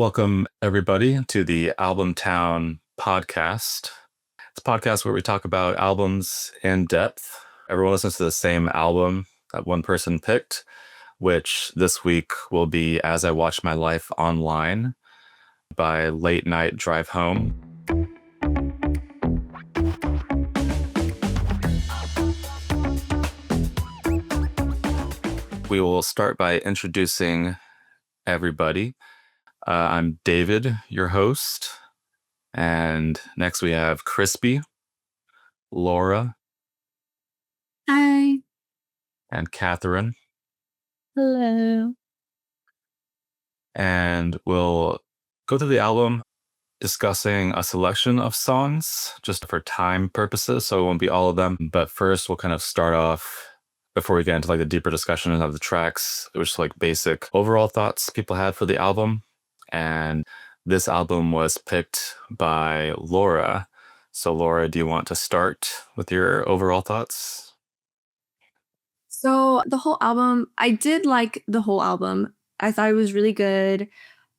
Welcome, everybody, to the Album Town podcast. It's a podcast where we talk about albums in depth. Everyone listens to the same album that one person picked, which this week will be As I Watch My Life Online by Late Night Drive Home. We will start by introducing everybody. I'm David, your host. And next we have Crispy, Laura, Hi. and Catherine. Hello. And we'll go through the album discussing a selection of songs just for time purposes. So it won't be all of them. But first, we'll kind of start off before we get into like the deeper discussion of the tracks. It was just like basic overall thoughts people had for the album. And this album was picked by Laura. So, Laura, do you want to start with your overall thoughts? So the whole album, I did like the whole album. I thought it was really good.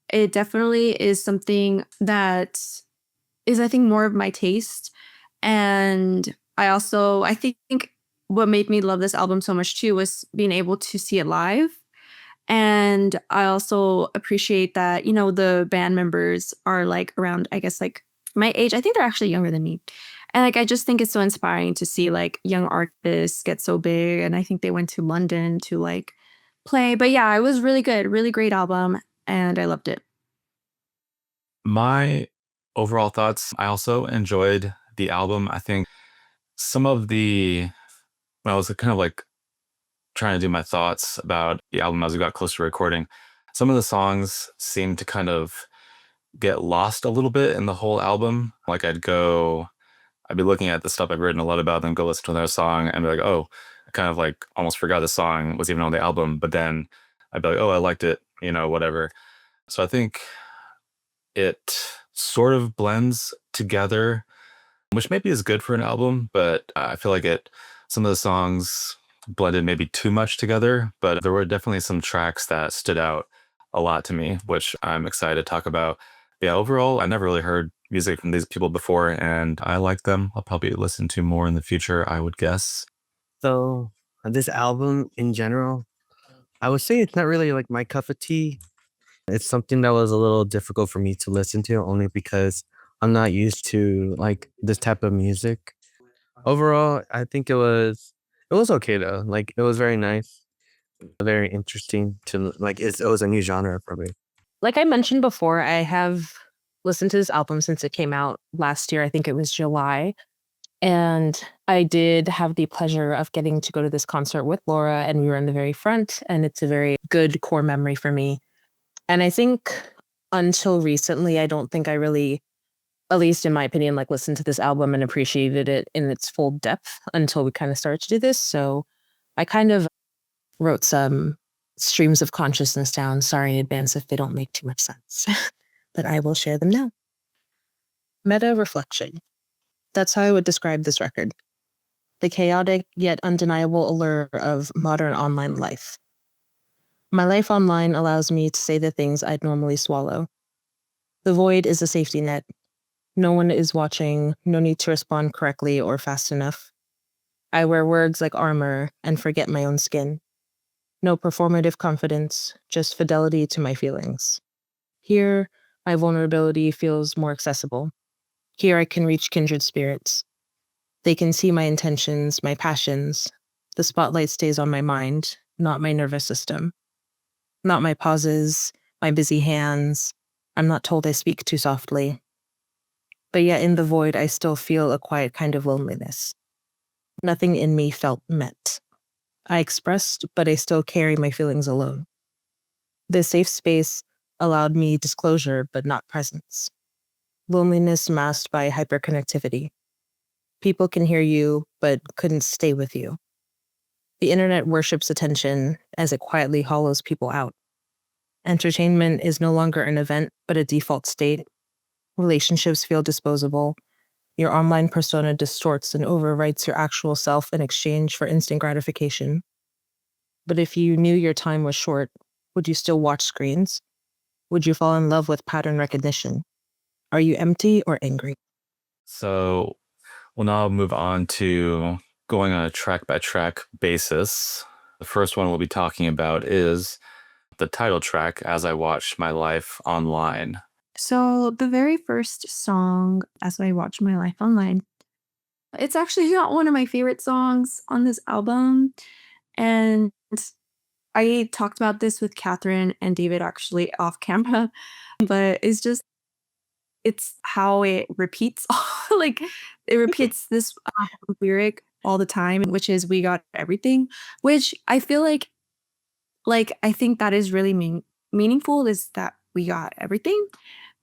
It definitely is something that is, I think, more of my taste. And I think what made me love this album so much too was being able to see it live. And I also appreciate that, the band members are like around, I guess, like my age. I think they're actually younger than me. And like, I just think it's so inspiring to see like young artists get so big. And I think they went to London to like play. But yeah, it was really good, really great album. And I loved it. My overall thoughts, I also enjoyed the album. I think some of when I was kind of like trying to do my thoughts about the album as we got closer to recording, some of the songs seemed to kind of get lost a little bit in the whole album. Like I'd be looking at the stuff I've written a lot about, then go listen to another song and be like, oh, I kind of like almost forgot the song was even on the album. But then I'd be like, oh, I liked it, whatever. So I think it sort of blends together, which maybe is good for an album, but I feel like some of the songs blended maybe too much together, but there were definitely some tracks that stood out a lot to me, which I'm excited to talk about. Yeah, overall, I never really heard music from these people before, and I like them. I'll probably listen to more in the future, I would guess. So this album in general, I would say it's not really like my cup of tea. It's something that was a little difficult for me to listen to only because I'm not used to like this type of music. Overall, I think it was okay though. Like it was very nice, very interesting to like it was a new genre for me. Like I mentioned before, I have listened to this album since it came out last year. I think it was July. And I did have the pleasure of getting to go to this concert with Laura, and we were in the very front, and it's a very good core memory for me. And I think until recently, I don't think I really, at least in my opinion, like listened to this album and appreciated it in its full depth until we kind of started to do this. So I kind of wrote some streams of consciousness down. Sorry in advance if they don't make too much sense, but I will share them now. Meta reflection. That's how I would describe this record. The chaotic yet undeniable allure of modern online life. My life online allows me to say the things I'd normally swallow. The void is a safety net. No one is watching, no need to respond correctly or fast enough. I wear words like armor and forget my own skin. No performative confidence, just fidelity to my feelings. Here, my vulnerability feels more accessible. Here I can reach kindred spirits. They can see my intentions, my passions. The spotlight stays on my mind, not my nervous system. Not my pauses, my busy hands. I'm not told I speak too softly. But yet in the void, I still feel a quiet kind of loneliness. Nothing in me felt met. I expressed, but I still carry my feelings alone. This safe space allowed me disclosure, but not presence. Loneliness masked by hyperconnectivity. People can hear you, but couldn't stay with you. The internet worships attention as it quietly hollows people out. Entertainment is no longer an event, but a default state. Relationships feel disposable. Your online persona distorts and overwrites your actual self in exchange for instant gratification. But if you knew your time was short, would you still watch screens? would you fall in love with pattern recognition? Are you empty or angry? So we'll now move on to going on a track by track basis. The first one we'll be talking about is the title track, As I Watch My Life Online. So the very first song, As I Watch My Life Online, it's actually not one of my favorite songs on this album. And I talked about this with Catherine and David actually off camera, but it's how it repeats. Like it repeats this lyric all the time, which is "We got everything," which I feel like I think that is really meaningful. Is that we got everything,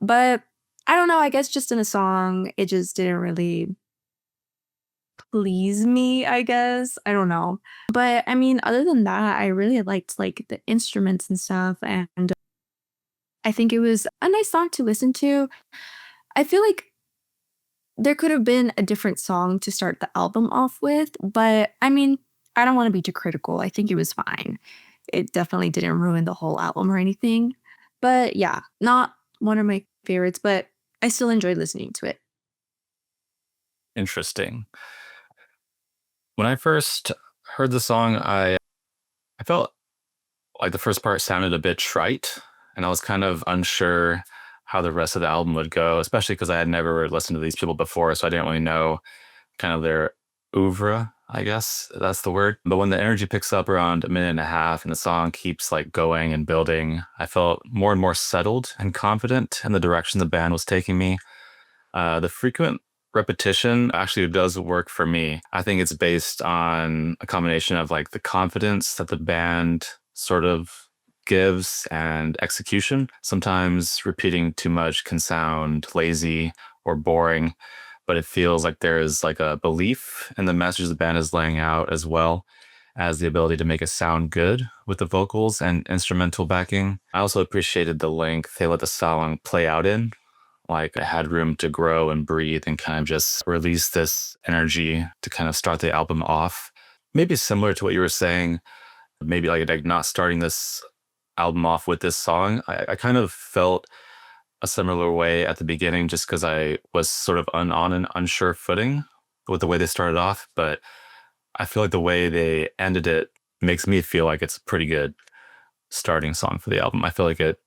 but I don't know. I guess just in a song, it just didn't really please me. I guess I don't know, but I mean, other than that, I really liked like the instruments and stuff, and I think it was a nice song to listen to. I feel like there could have been a different song to start the album off with, but I mean, I don't want to be too critical. I think it was fine. It definitely didn't ruin the whole album or anything. But yeah, not one of my favorites, but I still enjoyed listening to it. Interesting. When I first heard the song, I felt like the first part sounded a bit trite, and I was kind of unsure how the rest of the album would go, especially because I had never listened to these people before, so I didn't really know kind of their oeuvre, I guess that's the word. But when the energy picks up around a minute and a half and the song keeps like going and building, I felt more and more settled and confident in the direction the band was taking me. The frequent repetition actually does work for me. I think it's based on a combination of like the confidence that the band sort of gives and execution. Sometimes repeating too much can sound lazy or boring, but it feels like there's like a belief in the message the band is laying out, as well as the ability to make it sound good with the vocals and instrumental backing. I also appreciated the length they let the song play out in. Like I had room to grow and breathe and kind of just release this energy to kind of start the album off. Maybe similar to what you were saying, maybe like not starting this album off with this song. I kind of felt a similar way at the beginning just because I was sort of on an unsure footing with the way they started off. But I feel like the way they ended it makes me feel like it's a pretty good starting song for the album. I feel like it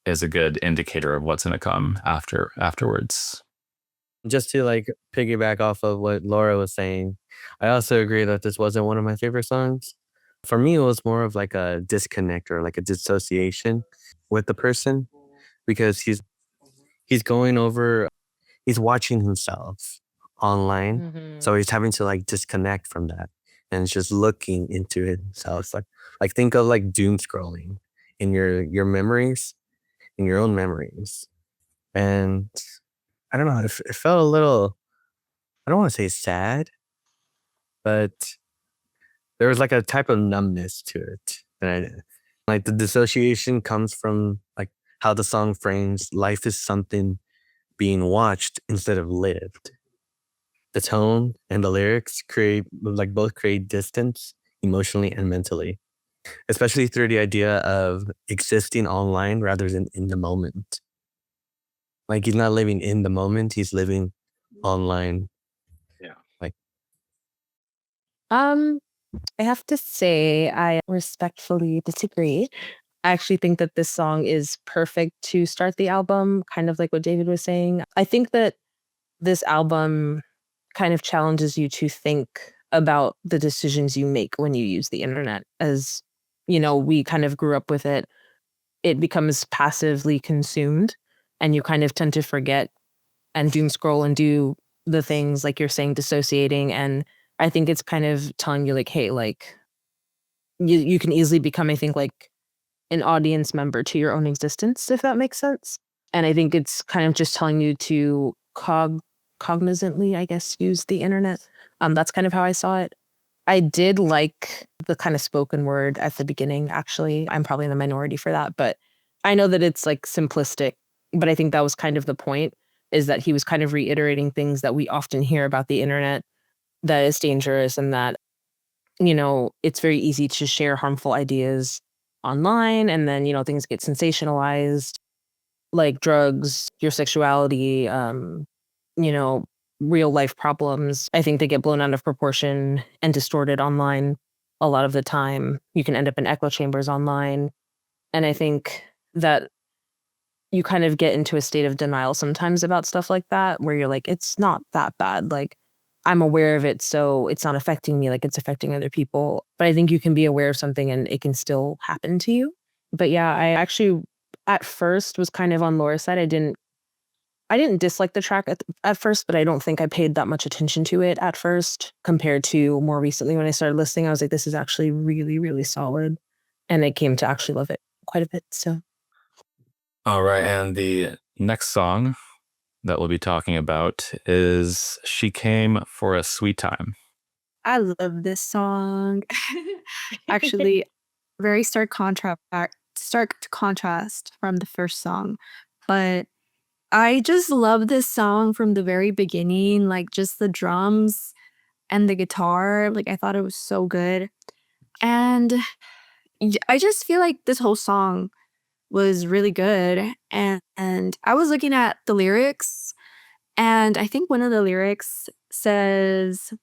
is a good indicator of what's going to come afterwards. Just to like piggyback off of what Laura was saying, I also agree that this wasn't one of my favorite songs. For me, it was more of like a disconnect or like a dissociation with the person because he's going over, he's watching himself online, so he's having to like disconnect from that and it's just looking into himself. Like think of like doom scrolling in your memories, in your own memories, and I don't know. It felt a little. I don't want to say sad, but there was like a type of numbness to it. Like the dissociation comes from like how the song frames life is something being watched instead of lived. The tone and the lyrics both create distance emotionally and mentally, especially through the idea of existing online rather than in the moment. Like he's not living in the moment, he's living online. Yeah. Like I have to say I respectfully disagree. I actually think that this song is perfect to start the album, kind of like what David was saying. I think that this album kind of challenges you to think about the decisions you make when you use the internet. As you know, we kind of grew up with it. It becomes passively consumed, and you kind of tend to forget and doom scroll and do the things like you're saying, dissociating. And I think it's kind of telling you like, hey, like you can easily become, I think, like an audience member to your own existence, if that makes sense. And I think it's kind of just telling you to cognizantly, I guess, use the internet. That's kind of how I saw it. I did like the kind of spoken word at the beginning, actually. I'm probably in the minority for that, but I know that it's like simplistic, but I think that was kind of the point, is that he was kind of reiterating things that we often hear about the internet, that is dangerous and that, you know, it's very easy to share harmful ideas online, and then, things get sensationalized, like drugs, your sexuality, you know, real life problems. I think they get blown out of proportion and distorted online a lot of the time. You can end up in echo chambers online. And I think that you kind of get into a state of denial sometimes about stuff like that, where you're like, it's not that bad. Like, I'm aware of it, so it's not affecting me like it's affecting other people. But I think you can be aware of something and it can still happen to you. But yeah, I actually at first was kind of on Laura's side. I didn't dislike the track at first, but I don't think I paid that much attention to it at first compared to more recently when I started listening. I was like, this is actually really, really solid. And I came to actually love it quite a bit. So All right. And the next song that we'll be talking about is She Came for a Sweet Time. I love this song. Actually, very stark contrast from the first song. But I just love this song from the very beginning, like just the drums and the guitar. Like I thought it was so good. And I just feel like this whole song was really good. And I was looking at the lyrics, and I think one of the lyrics says,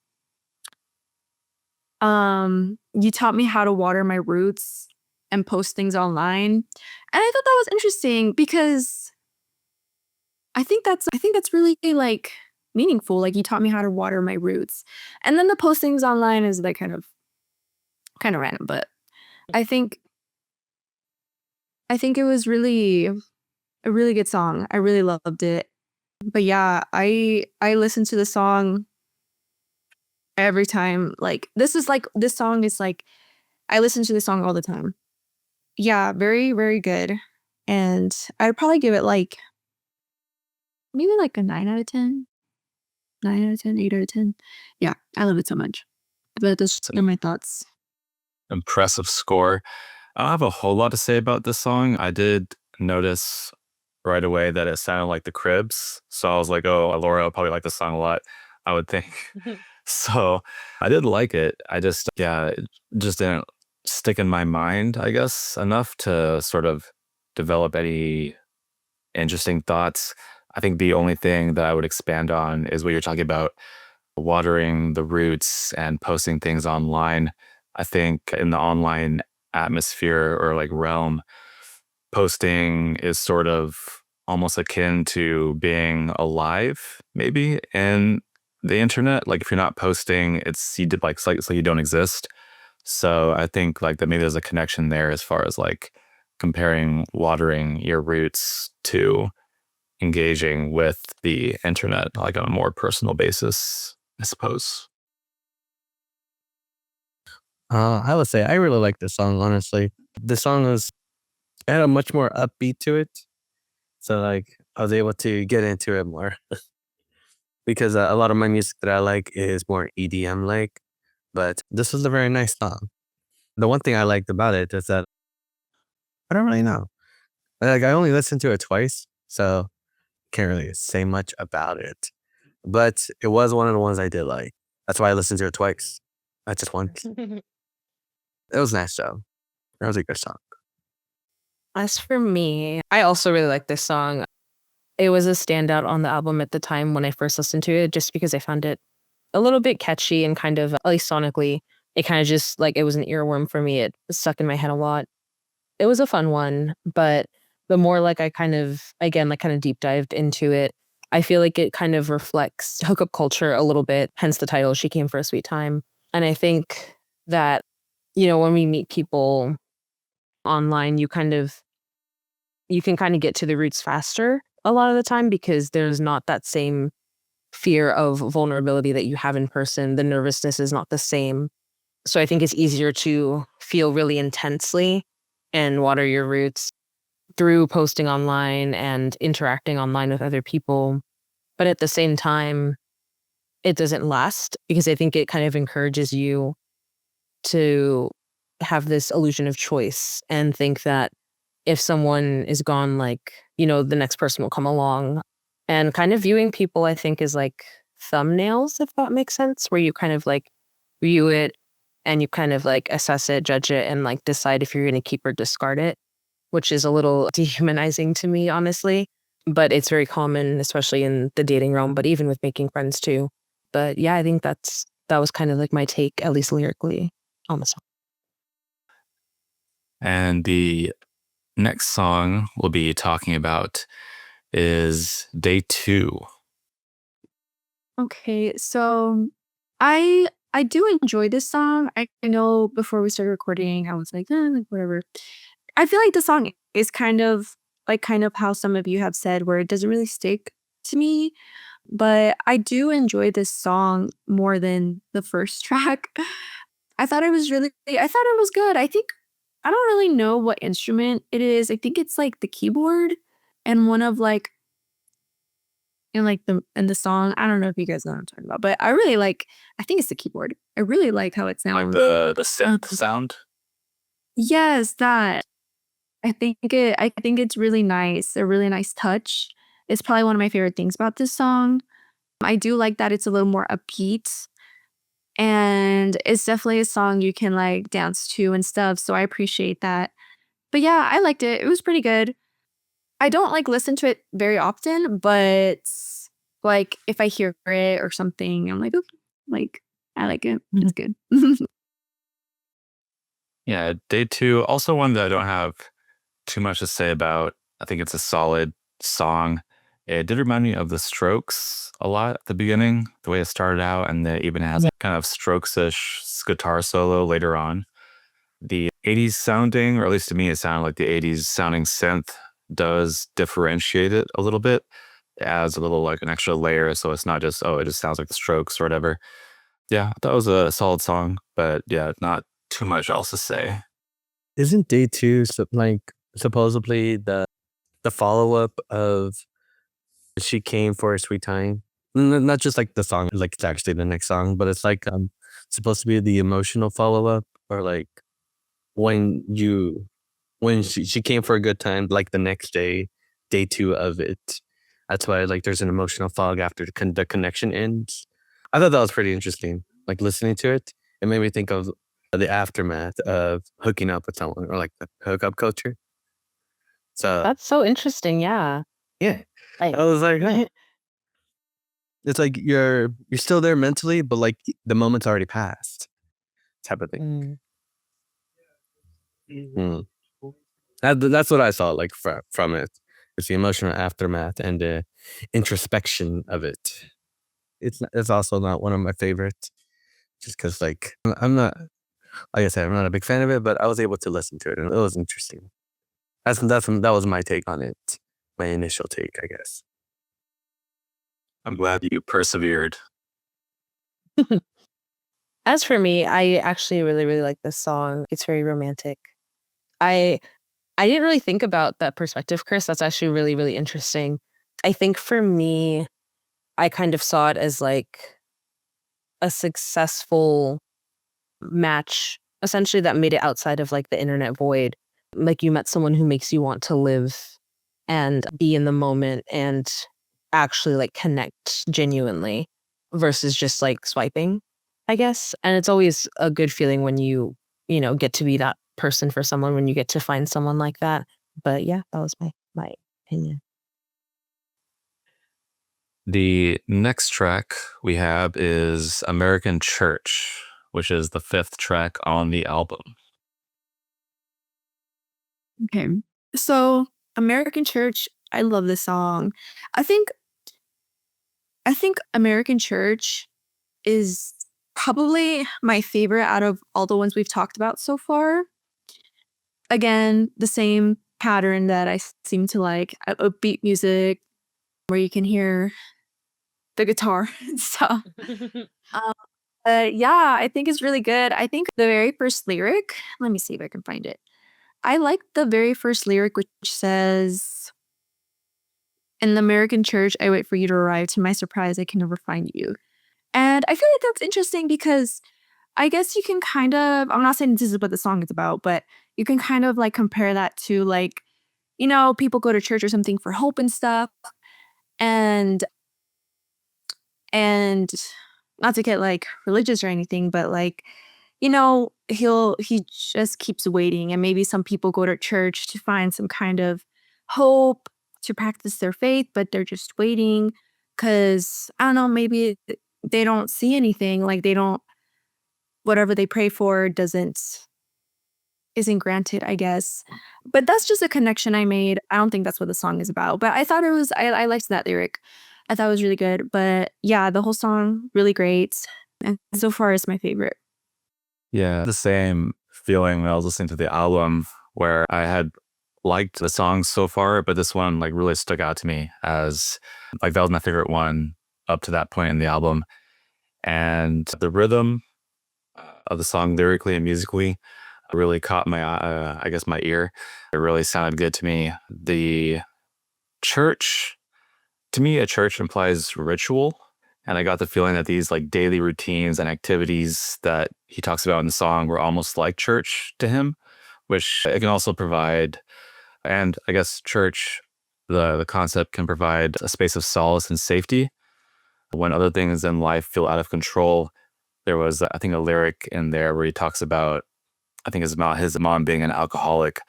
you taught me how to water my roots and post things online. And I thought that was interesting because I think that's really like meaningful. Like you taught me how to water my roots. And then the postings online is like kind of random, but I think it was really a really good song. I really loved it. But yeah, I listen to the song every time. Like this song is like I listen to the song all the time. Yeah, very, very good. And I'd probably give it like maybe like a 9 out of 10. 9 out of 10, 8 out of 10. Yeah, I love it so much. But those It's are an my thoughts. impressive score. I don't have a whole lot to say about this song. I did notice right away that it sounded like the Cribs. So I was like, oh, Laura will probably like this song a lot, I would think. So I did like it. It just didn't stick in my mind, I guess, enough to sort of develop any interesting thoughts. I think the only thing that I would expand on is what you're talking about, watering the roots and posting things online. I think in the online atmosphere or like realm, posting is sort of almost akin to being alive, maybe in the internet. Like if you're not posting, it's like you don't exist. So I think like that maybe there's a connection there as far as like comparing watering your roots to engaging with the internet like on a more personal basis, I suppose. I would say I really like this song, honestly. The song it had a much more upbeat to it. So like I was able to get into it more because a lot of my music that I like is more EDM like, but this was a very nice song. The one thing I liked about it is that I don't really know. Like I only listened to it twice, so can't really say much about it. But it was one of the ones I did like. That's why I listened to it twice. Not just once. It was nice though. That was a good song. as for me, I also really like this song. It was a standout on the album at the time when I first listened to it, just because I found it a little bit catchy and kind of, at least sonically, it kind of just like it was an earworm for me. It stuck in my head a lot. It was a fun one, but the more like I kind of, again, like kind of deep dived into it, I feel like it kind of reflects hookup culture a little bit, hence the title, She Came for a Sweet Time. And I think that, when we meet people online, you can kind of get to the roots faster a lot of the time because there's not that same fear of vulnerability that you have in person. The nervousness is not the same. So I think it's easier to feel really intensely and water your roots through posting online and interacting online with other people. But at the same time, it doesn't last because I think it kind of encourages you to have this illusion of choice and think that if someone is gone, like, the next person will come along. And kind of viewing people, I think, is like thumbnails, if that makes sense, where you kind of like view it and you kind of like assess it, judge it, and like decide if you're going to keep or discard it, which is a little dehumanizing to me, honestly. But it's very common, especially in the dating realm, but even with making friends too. But yeah, I think that was kind of like my take, at least lyrically, on the song. And the next song we'll be talking about is Day 2. Okay, so I do enjoy this song. I know before we started recording, I was like, like whatever. I feel like the song is kind of how some of you have said, where it doesn't really stick to me. But I do enjoy this song more than the first track. I thought it was good. I don't really know what instrument it is. I think it's like the keyboard and one of like in the song. I don't know if you guys know what I'm talking about, but I think it's the keyboard. I really like how it Like sounds. the synth sound. Yes, that. I think it's really nice. A really nice touch. It's probably one of my favorite things about this song. I do like that it's a little more upbeat, and it's definitely a song you can like dance to and stuff, so I appreciate that. But yeah, I liked it. It was pretty good. I don't like listen to it very often, but like if I hear it or something, I'm like, "Ooh," like I like it. It's good. Yeah, Day 2, also one that I don't have too much to say about. I think it's a solid song. It did remind me of The Strokes a lot at the beginning, the way it started out, and it even has kind of Strokes-ish guitar solo later on. The 80s sounding, or at least to me, it sounded like the 80s sounding synth does differentiate it a little bit. It adds a little like an extra layer, so it's not just, oh, it just sounds like the Strokes or whatever. Yeah, that was a solid song, but yeah, not too much else to say. Isn't Day 2 like supposedly the follow up of She Came for a Sweet Time? Not just like the song, like it's actually the next song, but it's like supposed to be the emotional follow up, or like when she came for a good time, like the next day, Day 2 of it. That's why like there's an emotional fog after the connection ends. I thought that was pretty interesting. Like listening to it, it made me think of the aftermath of hooking up with someone, or like the hookup culture. So That's so interesting. Yeah. yeah, Like, I was like, "Huh." It's like you're still there mentally, but like the moment's already passed, type of thing. Mm. That's what I saw like from it. It's the emotional aftermath and the introspection of it. It's also not one of my favorites, just because like I'm not, like I said, I'm not a big fan of it, but I was able to listen to it and it was interesting. That was my take on it, my initial take, I guess. I'm glad you persevered. As for me, I actually really, really like this song. It's very romantic. I I didn't really think about that perspective, Chris. That's actually really, really interesting. I think for me, I kind of saw it as like a successful match, essentially, that made it outside of like the internet void. Like you met someone who makes you want to live and be in the moment and actually like connect genuinely versus just like swiping, I guess. And it's always a good feeling when you get to be that person for someone, when you get to find someone like that. But yeah, that was my opinion. The next track we have is American Church, which is the 5th track on the album. Okay. So, American Church, I love this song. I think American Church is probably my favorite out of all the ones we've talked about so far. Again, the same pattern that I seem to like, upbeat music where you can hear the guitar and stuff. Um, yeah, I think it's really good. I think the very first lyric, let me see if I can find it. I like the very first lyric, which says, "In the American church, I wait for you to arrive. To my surprise, I can never find you." And I feel like that's interesting because I guess you can kind of, I'm not saying this is what the song is about, but you can kind of like compare that to like, people go to church or something for hope and stuff. And and not to get like religious or anything, but like he just keeps waiting, and maybe some people go to church to find some kind of hope to practice their faith, but they're just waiting because I don't know, maybe they don't see anything, like they don't whatever they pray for doesn't isn't granted, I guess. But that's just a connection I made. I don't think that's what the song is about. But I thought I liked that lyric. I thought it was really good. But yeah, the whole song, really great. And so far, it's my favorite. Yeah, the same feeling when I was listening to the album where I had liked the songs so far, but this one like really stuck out to me as like that was my favorite one up to that point in the album. And the rhythm of the song lyrically and musically really caught my I guess my ear. It really sounded good to me. The church, to me, a church implies ritual. And I got the feeling that these like daily routines and activities that he talks about in the song were almost like church to him, which it can also provide. And I guess church, the concept can provide a space of solace and safety when other things in life feel out of control. There was, I think, a lyric in there where he talks about, I think it's about his mom being an alcoholic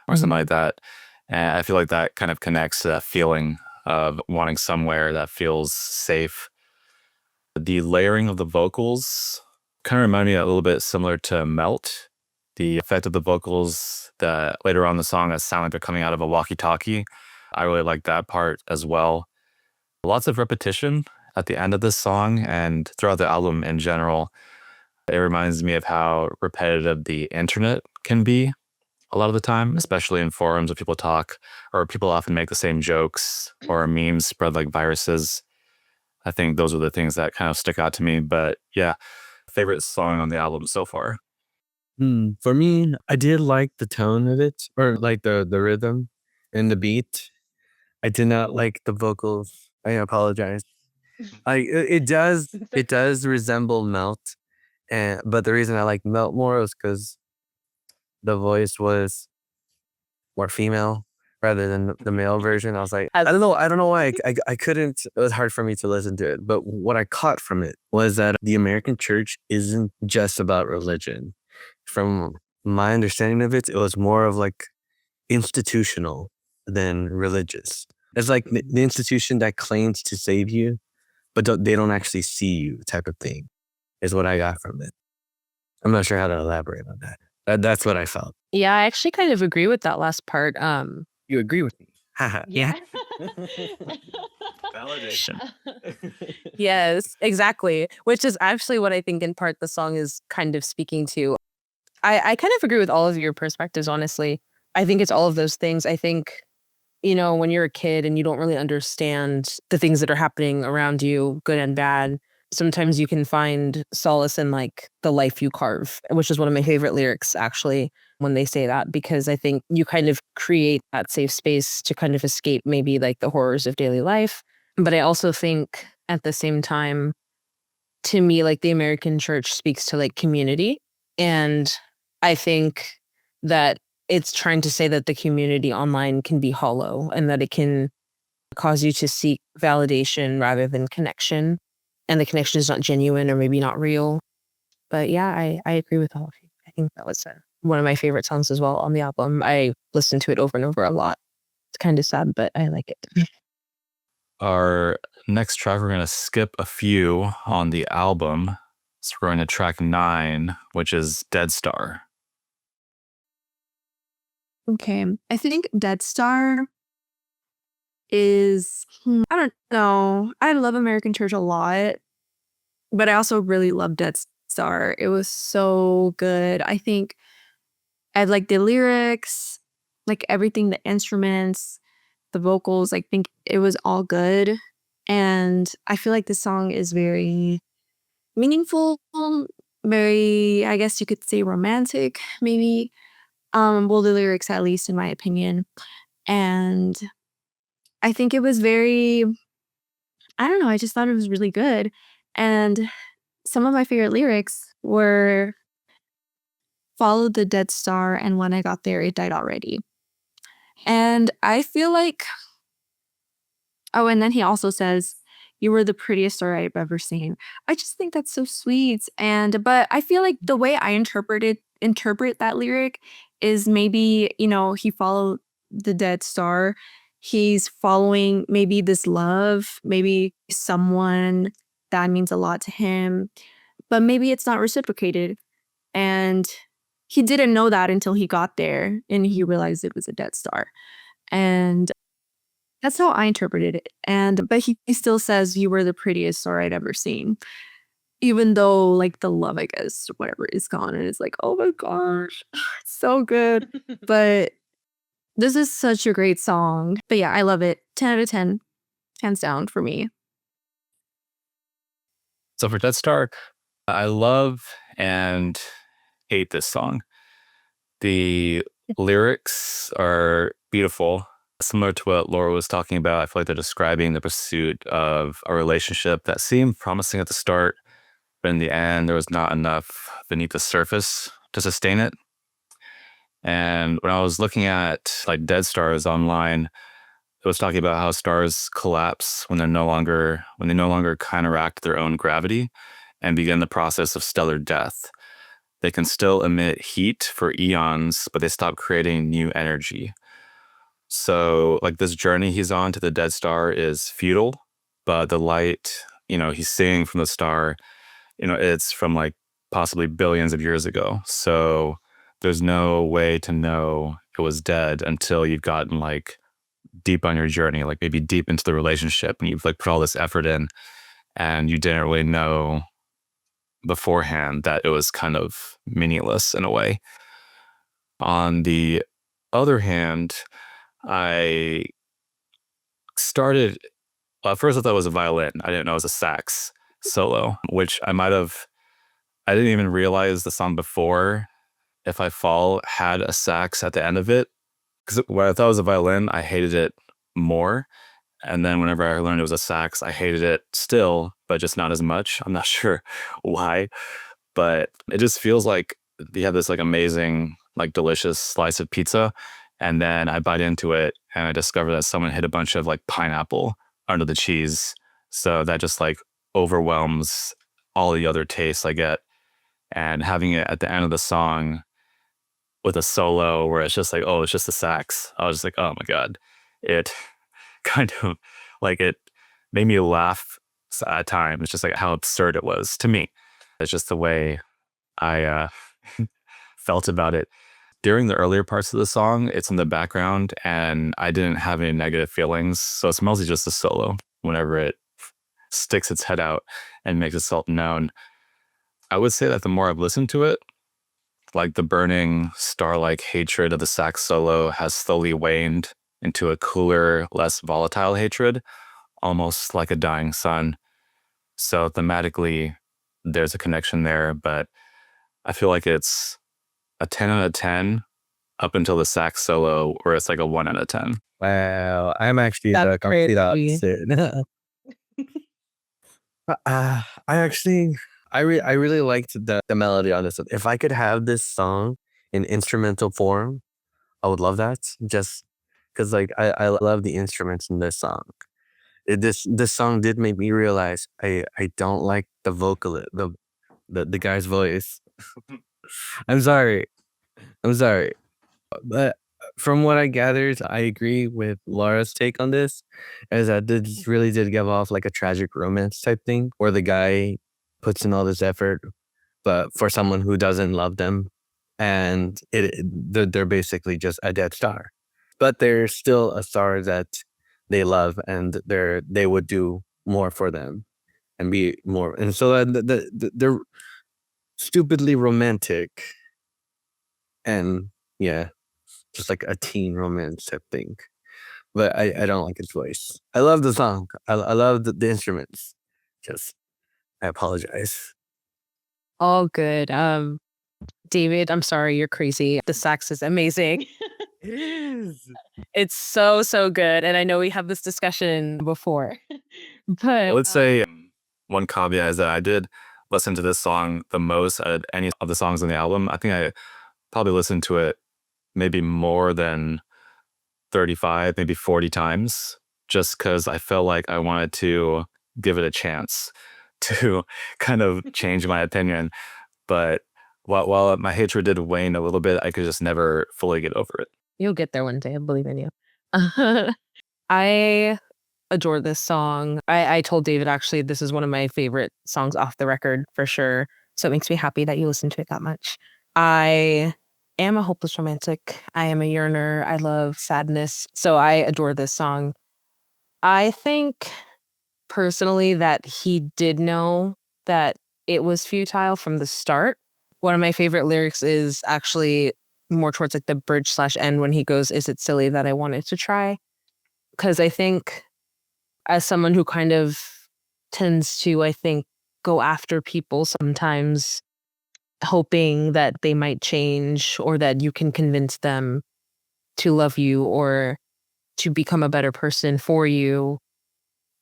or something like that. And I feel like that kind of connects to that feeling of wanting somewhere that feels safe. The layering of the vocals kind of reminded me a little bit similar to Melt. The effect of the vocals that later on in the song that sound like they're coming out of a walkie-talkie. I really like that part as well. Lots of repetition at the end of this song and throughout the album in general. It reminds me of how repetitive the internet can be a lot of the time, especially in forums where people talk or people often make the same jokes or memes spread like viruses. I think those are the things that kind of stick out to me. But yeah, favorite song on the album so far. For me, I did like the tone of it, or like the rhythm and the beat. I did not like the vocals. I apologize. It does resemble Melt, and but the reason I like Melt more was because the voice was more female rather than the male version. I was like, I don't know. I don't know why I couldn't. It was hard for me to listen to it. But what I caught from it was that the American church isn't just about religion. From my understanding of it, it was more of like institutional than religious. It's like the institution that claims to save you, but they don't actually see you type of thing is what I got from it. I'm not sure how to elaborate on that. That's what I felt. Yeah, I actually kind of agree with that last part. You agree with me? Haha. Yeah. Validation. Yes, exactly. Which is actually what I think in part the song is kind of speaking to. I kind of agree with all of your perspectives, honestly. I think it's all of those things. I think, when you're a kid and you don't really understand the things that are happening around you, good and bad, sometimes you can find solace in like the life you carve, which is one of my favorite lyrics, actually, when they say that, because I think you kind of create that safe space to kind of escape maybe like the horrors of daily life. But I also think at the same time, to me, like the American church speaks to like community. And I think that it's trying to say that the community online can be hollow and that it can cause you to seek validation rather than connection. And the connection is not genuine or maybe not real. But yeah, I agree with all of you. I think that was one of my favorite songs as well on the album. I listened to it over and over a lot. It's kind of sad, but I like it. Our next track, we're going to skip a few on the album. So we're going to track 9, which is Dead Star. Okay. I think Dead Star is, I don't know. I love American Church a lot, but I also really love Dead Star. It was so good. I think I like the lyrics, like everything, the instruments, the vocals. I think it was all good. And I feel like this song is very meaningful, very, I guess you could say romantic, maybe. Well, the lyrics, at least in my opinion. And I think it was very, I don't know, I just thought it was really good. And some of my favorite lyrics were followed the dead star, and when I got there, it died already. And I feel like, oh, and then he also says, You were the prettiest star I've ever seen. I just think that's so sweet. But I feel like the way I interpret that lyric is maybe, he followed the dead star. He's following maybe this love, maybe someone that means a lot to him, but maybe it's not reciprocated. And he didn't know that until he got there and he realized it was a dead star. And that's how I interpreted it. But he still says you were the prettiest star I'd ever seen. Even though like the love, I guess, whatever is gone. And it's like, oh my gosh, it's so good. But this is such a great song. But yeah, I love it. 10 out of 10. Hands down for me. So for Dead Star, I love and hate this song. The lyrics are beautiful. Similar to what Laura was talking about, I feel like they're describing the pursuit of a relationship that seemed promising at the start, but in the end, there was not enough beneath the surface to sustain it. And when I was looking at like dead stars online, it was talking about how stars collapse when they no longer counteract their own gravity and begin the process of stellar death. They can still emit heat for eons, but they stop creating new energy. So like this journey he's on to the dead star is futile, but the light, he's seeing from the star, it's from like possibly billions of years ago. So there's no way to know it was dead until you've gotten like deep on your journey, like maybe deep into the relationship and you've like put all this effort in and you didn't really know beforehand that it was kind of meaningless in a way. On the other hand, I started, well, at first I thought it was a violin. I didn't know it was a sax solo, which I didn't even realize the song before, If I Fall, had a sax at the end of it. Because when I thought it was a violin, I hated it more. And then whenever I learned it was a sax, I hated it still, but just not as much. I'm not sure why, but it just feels like you have this like amazing, like delicious slice of pizza. And then I bite into it and I discover that someone hid a bunch of like pineapple under the cheese. So that just like overwhelms all the other tastes I get. And having it at the end of the song with a solo where it's just like, oh, it's just the sax. I was just like, oh my God. It kind of like it made me laugh at times. It's just like how absurd it was to me. It's just the way I felt about it. During the earlier parts of the song, it's in the background and I didn't have any negative feelings. So it's mostly just a solo whenever it sticks its head out and makes itself known. I would say that the more I've listened to it, like the burning star-like hatred of the sax solo has slowly waned into a cooler, less volatile hatred, almost like a dying sun. So thematically, there's a connection there, but I feel like it's a 10 out of 10 up until the sax solo, where it's like a 1 out of 10. Wow, I'm actually That's the complete crazy. opposite. I really liked the melody on this one. If I could have this song in instrumental form, I would love that. Just because like I love the instruments in this song. This song did make me realize I don't like the vocalist, the guy's voice. I'm sorry. But from what I gathered, I agree with Laura's take on this, is that this really did give off like a tragic romance type thing, where the guy puts in all this effort, but for someone who doesn't love them, and they're basically just a dead star, but they're still a star that they love, and they would do more for them and be more, and so they're stupidly romantic, and yeah, just like a teen romance type thing. But I don't like his voice. I love the song. I love the instruments. Just I apologize. All good. David, I'm sorry, you're crazy. The sax is amazing. It is. It's so, so good. And I know we had this discussion before. I But would say one caveat is that I did listen to this song the most out of any of the songs on the album. I think I probably listened to it maybe more than 35, maybe 40 times, just because I felt like I wanted to give it a chance to kind of change my opinion. But while my hatred did wane a little bit, I could just never fully get over it. You'll get there one day. I believe in you. I adore this song. I told David actually this is one of my favorite songs off the record for sure. So it makes me happy that you listen to it that much. I am a hopeless romantic. I am a yearner. I love sadness. So I adore this song. I think personally that he did know that it was futile from the start. One of my favorite lyrics is actually more towards like the bridge/end when he goes, "Is it silly that I wanted to try?" Because I think as someone who kind of tends to, I think, go after people sometimes, hoping that they might change or that you can convince them to love you or to become a better person for you,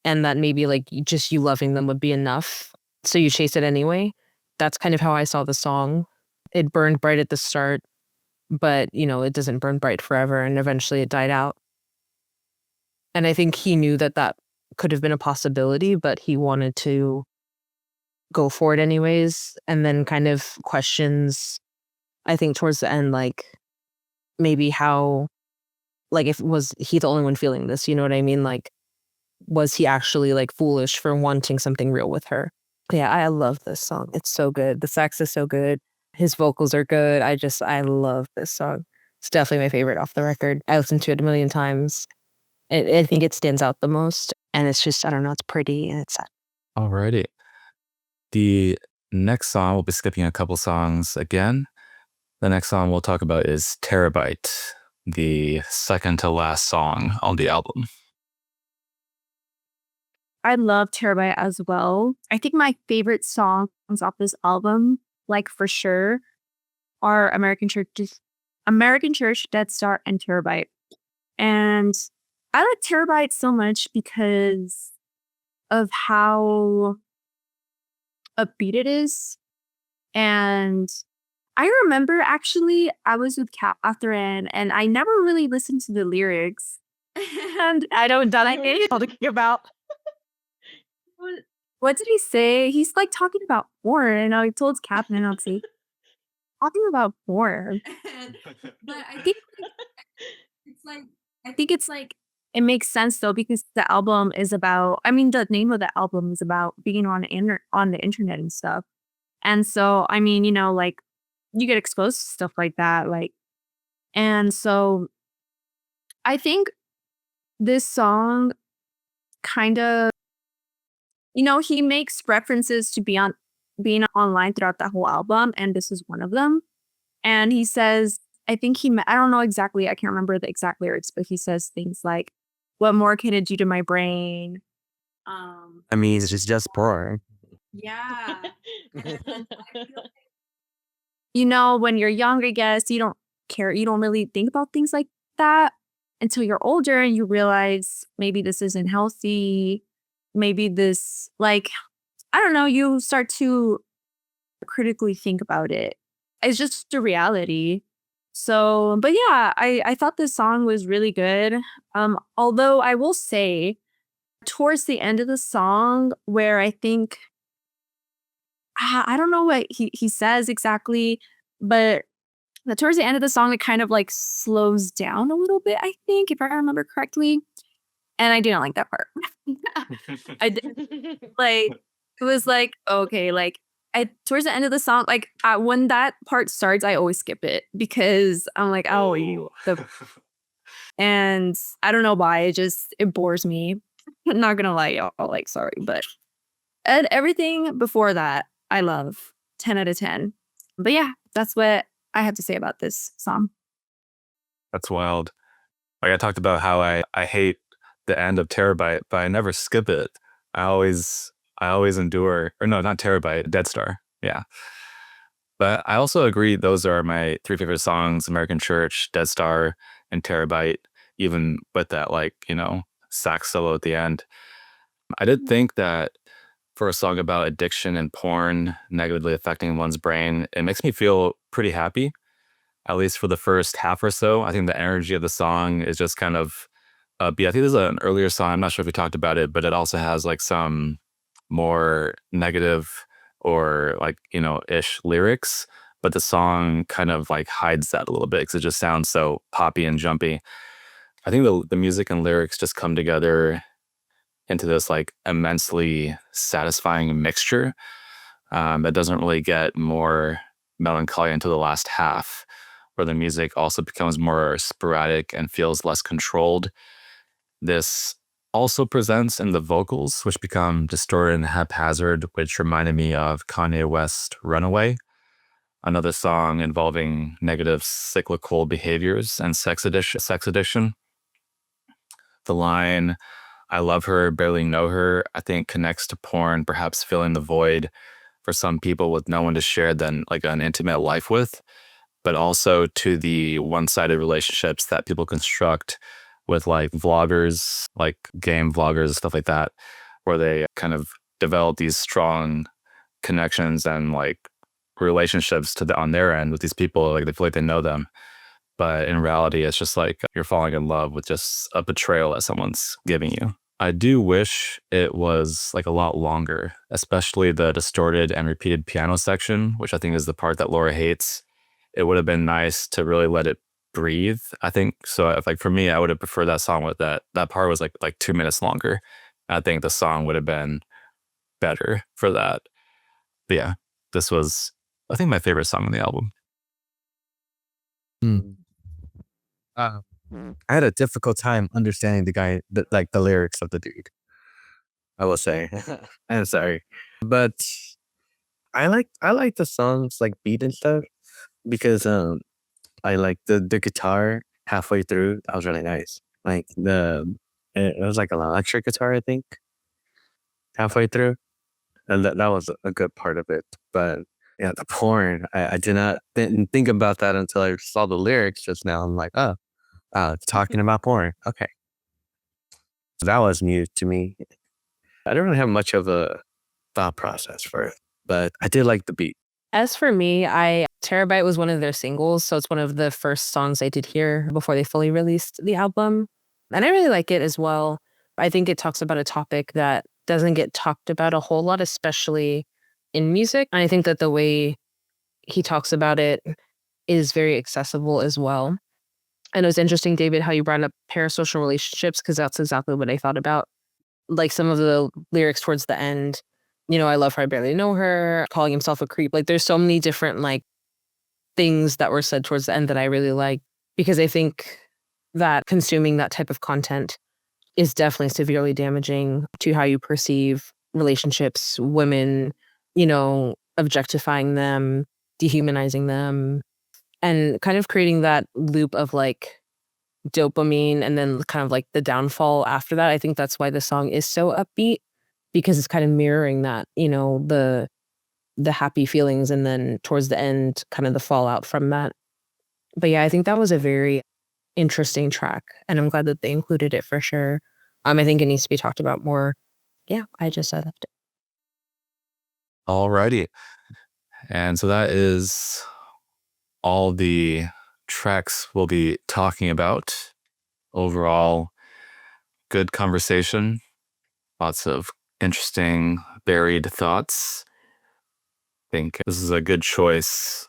and that maybe like just you loving them would be enough. So you chase it anyway. That's kind of how I saw the song. It burned bright at the start, but it doesn't burn bright forever, and eventually it died out. And I think he knew that that could have been a possibility, but he wanted to go for it anyways. And then kind of questions, I think towards the end, like maybe how, like if was he the only one feeling this, you know what I mean? Like, was he actually like foolish for wanting something real with her? Yeah, I love this song. It's so good. The sax is so good. His vocals are good. I love this song. It's definitely my favorite off the record. I listened to it a million times. I think it stands out the most. And it's just, I don't know, it's pretty and it's sad. Alrighty. The next song, we'll be skipping a couple songs again. The next song we'll talk about is Terabyte, the second to last song on the album. I love Terabyte as well. I think my favorite songs off this album, like for sure, are American Church, Dead Star, and Terabyte. And I like Terabyte so much because of how upbeat it is. And I remember actually I was with Catherine and I never really listened to the lyrics. And I don't know what you're talking about. What did he say? He's like talking about porn, and I told Catherine, I'll say, talking about porn. But I think it's like it makes sense though because the album is about. I mean, the name of the album is about being on the internet and stuff. And so, I mean, like you get exposed to stuff like that, like, and so I think this song kind of. He makes references to being online throughout the whole album, and this is one of them. And he says, I don't know exactly, I can't remember the exact lyrics, but he says things like, "What more can it do to my brain?" I mean, it's just porn. Yeah. When you're young, I guess you don't care, you don't really think about things like that until you're older and you realize maybe this isn't healthy. Maybe this, like, I don't know, you start to critically think about it. It's just a reality. So, but yeah, I thought this song was really good. Although I will say, towards the end of the song, where I think, I don't know what he says exactly, but towards the end of the song, it kind of like slows down a little bit, I think, if I remember correctly. And I didn't like that part. I did, like, it was like, okay, like, towards the end of the song, like, when that part starts, I always skip it because I'm like, oh, and I don't know why, it bores me. I'm not gonna lie, y'all, like, sorry, but and everything before that, I love 10 out of 10. But yeah, that's what I have to say about this song. That's wild. Like I talked about how I hate the end of Terabyte, but I never skip it. I always endure, or no, not Terabyte, Dead Star. Yeah. But I also agree those are my three favorite songs, American Church, Dead Star, and Terabyte, even with that, like, sax solo at the end. I did think that for a song about addiction and porn negatively affecting one's brain, it makes me feel pretty happy, at least for the first half or so. I think the energy of the song is just kind of upbeat. I think there's an earlier song, I'm not sure if we talked about it, but it also has like some more negative or like, ish lyrics, but the song kind of like hides that a little bit because it just sounds so poppy and jumpy. I think the music and lyrics just come together into this like immensely satisfying mixture that doesn't really get more melancholy until the last half, where the music also becomes more sporadic and feels less controlled. This also presents in the vocals, which become distorted and haphazard, which reminded me of Kanye West Runaway, another song involving negative cyclical behaviors and sex addiction. The line, I love her, barely know her, I think connects to porn, perhaps filling the void for some people with no one to share then like an intimate life with, but also to the one-sided relationships that people construct with like vloggers, like game vloggers and stuff like that, where they kind of develop these strong connections and like relationships on their end with these people, like they feel like they know them. But in reality, it's just like you're falling in love with just a betrayal that someone's giving you. I do wish it was like a lot longer, especially the distorted and repeated piano section, which I think is the part that Laura hates. It would have been nice to really let it breathe, I think. So if like for me, I would have preferred that song with that part was like 2 minutes longer. I think the song would have been better for that. But yeah, this was, I think, my favorite song on the album. Uh, I had a difficult time understanding like the lyrics of the dude. I will say, I'm sorry, but I like the songs like beat and stuff because I like the guitar halfway through. That was really nice. Like it was like an electric guitar, I think, halfway through, and that was a good part of it. But yeah, the porn, I didn't think about that until I saw the lyrics just now. I'm like, oh, it's talking about porn. Okay, so that was new to me. I don't really have much of a thought process for it, but I did like the beat. As for me, Terabyte was one of their singles, so it's one of the first songs I did hear before they fully released the album. And I really like it as well. I think it talks about a topic that doesn't get talked about a whole lot, especially in music. And I think that the way he talks about it is very accessible as well. And it was interesting, David, how you brought up parasocial relationships, because that's exactly what I thought about. Like some of the lyrics towards the end, I love her, I barely know her, calling himself a creep. Like there's so many different like things that were said towards the end that I really like, because I think that consuming that type of content is definitely severely damaging to how you perceive relationships, women, objectifying them, dehumanizing them, and kind of creating that loop of like dopamine and then kind of like the downfall after that. I think that's why the song is so upbeat, because it's kind of mirroring that, the happy feelings and then towards the end, kind of the fallout from that. But yeah, I think that was a very interesting track, and I'm glad that they included it for sure. I think it needs to be talked about more. Yeah, I left it. Alrighty. And so that is all the tracks we'll be talking about. Overall, good conversation. Lots of interesting, buried thoughts. I think this is a good choice,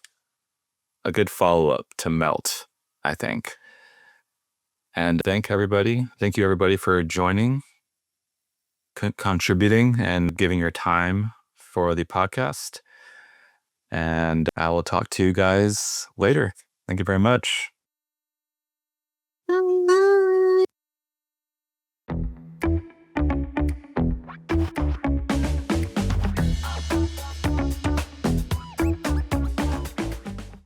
a good follow-up to Melt, I think. And thank you everybody for joining, contributing, and giving your time for the podcast. And I will talk to you guys later. Thank you very much.